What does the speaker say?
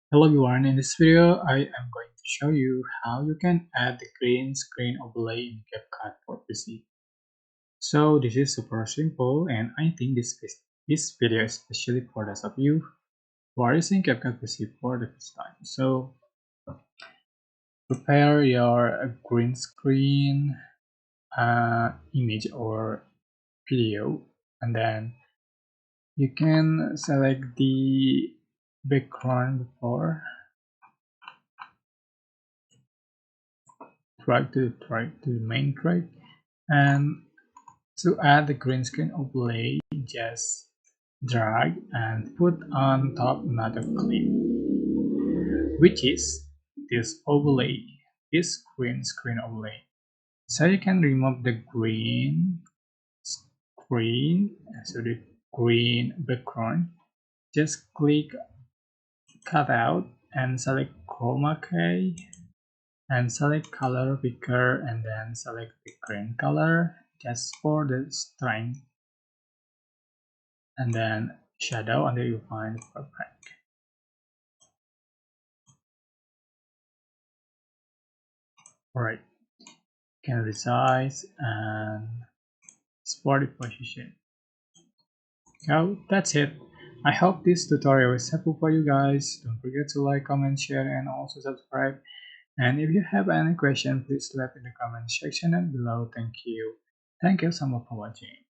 Hello everyone, in this video I am going to show you how you can add the green screen overlay in CapCut for PC. So this is super simple and I think this video is especially for those of you who are using CapCut PC for the first time. So prepare your green screen image or video, and then you can select the background before. Drag to the main track, and to add the green screen overlay, just drag and put on top another clip, which is this overlay, this green screen overlay. So you can remove the green screen, so the green background. Just click cut out and select chroma key and select color picker, and then select the green color just for the strength, and then shadow until you find perfect. Alright, can resize and spot position. So that's it. I hope this tutorial is helpful for you guys. Don't forget to like, comment, share, and also subscribe. And if you have any question, please leave in the comment section and below. Thank you. Thank you so much for watching.